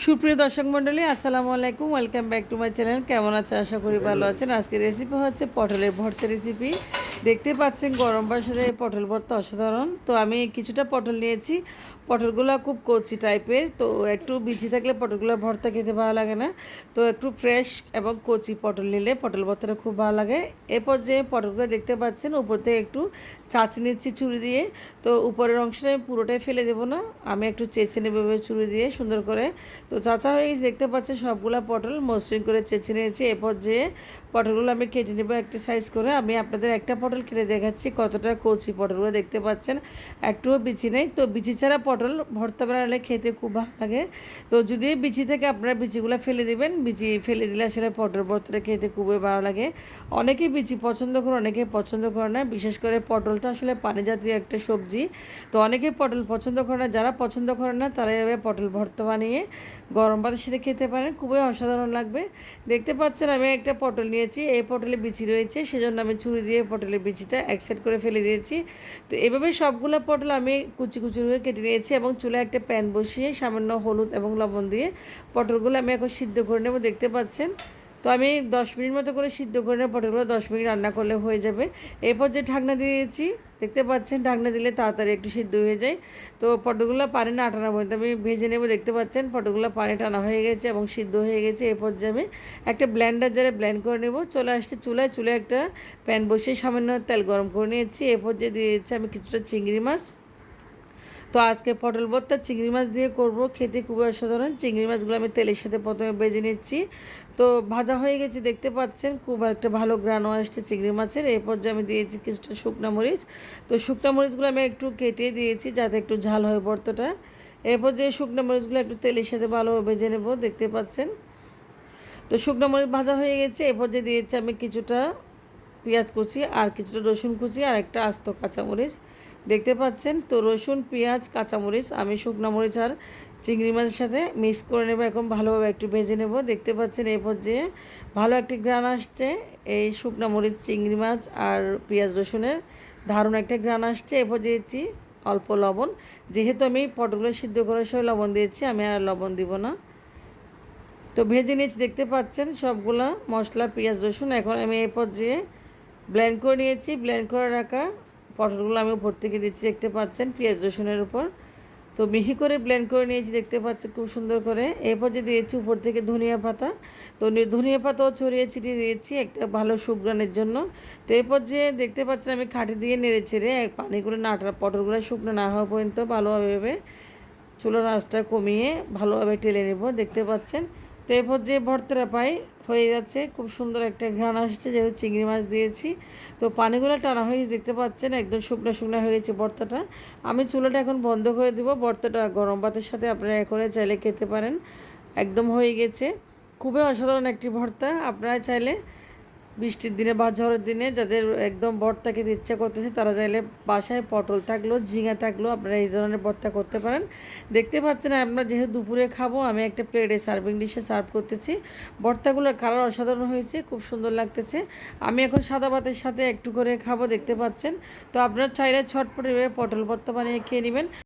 সুপ্রিয় দর্শক মণ্ডলী, আসসালামু আলাইকুম। Welcome back to my channel. কেমন আছেন? আশা করি ভালো আছেন। আজকের রেসিপি হচ্ছে পটলের ভর্তা রেসিপি। দেখতে পাচ্ছেন গরম ভাষাতে পটল ভর্তা অসাধারণ। তো আমি কিছুটা পটল নিয়েছি। পটলগুলো খুব কচি টাইপের, তো একটু বিচি থাকলে পটলগুলো ভর্তা খেতে ভালো লাগে না। তো একটু ফ্রেশ এবং কচি পটল নিলে পটল ভর্তাটা খুব ভালো লাগে। এরপর যে পটলগুলো দেখতে পাচ্ছেন উপর থেকে একটু চাচি নিচ্ছি ছুরি দিয়ে। তো উপরের অংশটা আমি পুরোটাই ফেলে দেবো না, আমি একটু চেঁচে নেবো ছুরি দিয়ে সুন্দর করে। তো চাচা হয়ে গেছে, দেখতে পাচ্ছেন সবগুলা পটল মসৃণ করে চেঁচে নিয়েছি। এরপর যে পটলগুলো আমি কেটে নেবো একটা সাইজ করে। আমি আপনাদের একটা পটল কেটে দেখাচ্ছি কতটা কচি পটলগুলো দেখতে পাচ্ছেন, একটুও বিচি নেই। তো বিচি ছাড়া পটল ভর্তা বানালে খেতে খুব ভালো লাগে। তো যদি বিচি থেকে আপনারা বিচিগুলো ফেলে দিবেন, বিচি ফেলে দিলে আসলে পটল ভর্তাটা খেতে খুবই ভালো লাগে। অনেকেই বিচি পছন্দ করে, অনেকে পছন্দ করে না। বিশেষ করে পটলটা আসলে পানি জাতীয় একটা সবজি, তো অনেকে পটল পছন্দ করে না। যারা পছন্দ করে না তারা এভাবে পটল ভর্তা বানিয়ে গরম ভাতের সাথে খেতে পারেন, খুবই অসাধারণ লাগবে। দেখতে পাচ্ছেন আমি একটা পটল নিয়েছি, এই পটলে বিচি রয়েছে, সেজন্য আমি ছুরি দিয়ে পটলের বিচিটা এক সাইড করে ফেলে দিয়েছি। তো এভাবে সবগুলো পটল আমি কুচি কুচি করে কেটে নিয়েছি এবং চুলায় একটা প্যান বসিয়ে সামান্য হলুদ এবং লবণ দিয়ে পটলগুলো আমি এখন সিদ্ধ করে নেব। দেখতে পাচ্ছেন তো আমি 10 মিনিট মতো করে সিদ্ধ করে নেব। পটলগুলো 10 মিনিট রান্না করলে হয়ে যাবে। এরপর যে ঢাকনা দিয়েছি, দেখতে পাচ্ছেন ঢাকনা দিলে তাড়াতাড়ি একটু সিদ্ধ হয়ে যায়। তো পটলগুলো পানি না টানা পর্যন্ত আমি ভেজে নেব। দেখতে পাচ্ছেন পটলগুলো পানি টানা হয়ে গেছে এবং সিদ্ধ হয়ে গেছে। এরপর যে আমি একটা ব্লেন্ডার জারে ব্লেন্ড করে নেব। চলে আসছে চুলায়, চুলায় একটা প্যান বসিয়ে সামান্য তেল গরম করে নিয়েছি। এরপর যে দিয়েছি আমি কিছুটা চিংড়ি মাছ। তো আজকে পটল ভর্তা চিংড়ি মাছ দিয়ে করব, খেতে খুবই অসাধারণ। চিংড়ি মাছগুলো আমি তেলের সাথে প্রথমে ভেজে নিচ্ছি। তো ভাজা হয়ে গেছে, দেখতে পাচ্ছেন খুব একটা ভালো গ্রানও আসছে চিংড়ি মাছের। এরপর যে আমি দিয়েছি কিছুটা শুকনা মরিচ। তো শুকনা মরিচগুলো আমি একটু কেটে দিয়েছি যাতে একটু ঝাল হয় ভর্তাটা। এরপর যে শুকনো মরিচগুলো একটু তেলের সাথে ভালোভাবে ভেজে নেব, দেখতে পাচ্ছেন। তো শুকনো মরিচ ভাজা হয়ে গেছে। এরপর যে দিয়েছি আমি কিছুটা পেঁয়াজ কুচি আর কিছুটা রসুন কুচি আর একটা আস্ত কাঁচামরিচ, দেখতে পাচ্ছেন। তো রসুন, পেঁয়াজ, কাঁচামরিচ আমি শুকনো মরিচ আর চিংড়ি মাছের সাথে মিক্স করে নেব, এখন ভালোভাবে একটু ভেজে নেব। দেখতে পাচ্ছেন এরপর যে ভালো একটি গ্রান আসছে, এই শুকনো মরিচ, চিংড়ি মাছ আর পেঁয়াজ রসুনের দারুণ একটা গ্রান আসছে। এরপর দিয়েছি অল্প লবণ, যেহেতু আমি পটলগুলো সিদ্ধ করার সময় লবণ দিয়েছি, আমি আর লবণ দিব না। তো ভেজে নিয়েছি, দেখতে পাচ্ছেন সবগুলা মশলা, পেঁয়াজ রসুন। এখন আমি এই পর্যায়ে ব্লেন্ড করে নিয়েছি, ব্লেন্ড করে রাখা পটলগুলো আমি উপর থেকে দিচ্ছি, দেখতে পাচ্ছেন পেঁয়াজ রসুনের উপর। তো মিহি করে ব্লেন্ড করে নিয়েছি, দেখতে পাচ্ছেন খুব সুন্দর করে। এরপর যে দিয়েছি উপর থেকে ধনিয়া পাতা। তো ধনিয়া পাতাও ছড়িয়ে ছিটিয়ে দিয়েছি একটা ভালো সুঘ্রাণের জন্য। তো এরপর যে দেখতে পাচ্ছেন আমি খাঁটি দিয়ে নেড়ে ছেড়ে পানিগুলো না পটলগুলো শুকনো না হওয়া পর্যন্ত ভালোভাবে চুলার আঁচটা কমিয়ে ভালোভাবে টেলে নেব, দেখতে পাচ্ছেন। তো এরপর যে ভর্তাটা পাই হয়ে যাচ্ছে, খুব সুন্দর একটা ঘ্রাণ আসছে যেহেতু চিংড়ি মাছ দিয়েছি। তো পানিগুলো টানা হয়ে দেখতে পাচ্ছেন একদম শুকনো শুকনো হয়ে গেছে ভর্তাটা। আমি চুলাটা এখন বন্ধ করে দিব। ভর্তাটা গরম ভাতের সাথে আপনারা করে চাইলে খেতে পারেন, একদম হয়ে গেছে। খুবই অসাধারণ একটি ভর্তা। আপনারা চাইলে বৃষ্টির দিনে বা ঝড়ের দিনে যাদের একদম ভর্তা খেতে ইচ্ছা করতেছে তারা চাইলে বাসায় পটল থাকলো, ঝিঙা থাকলো, আপনারা এই ধরনের ভর্তা করতে পারেন। দেখতে পাচ্ছেন আমরা যেহেতু দুপুরে খাবো, আমি একটা প্লেটে সার্ভিং ডিশে সার্ভ করতেছি। ভর্তাগুলোর কালার অসাধারণ হয়েছে, খুব সুন্দর লাগতেছে। আমি এখন সাদা ভাতের সাথে একটু করে খাবো, দেখতে পাচ্ছেন। তো আপনারা চাইলে ছটপটে পটল ভর্তা বানিয়ে খেয়ে নেবেন।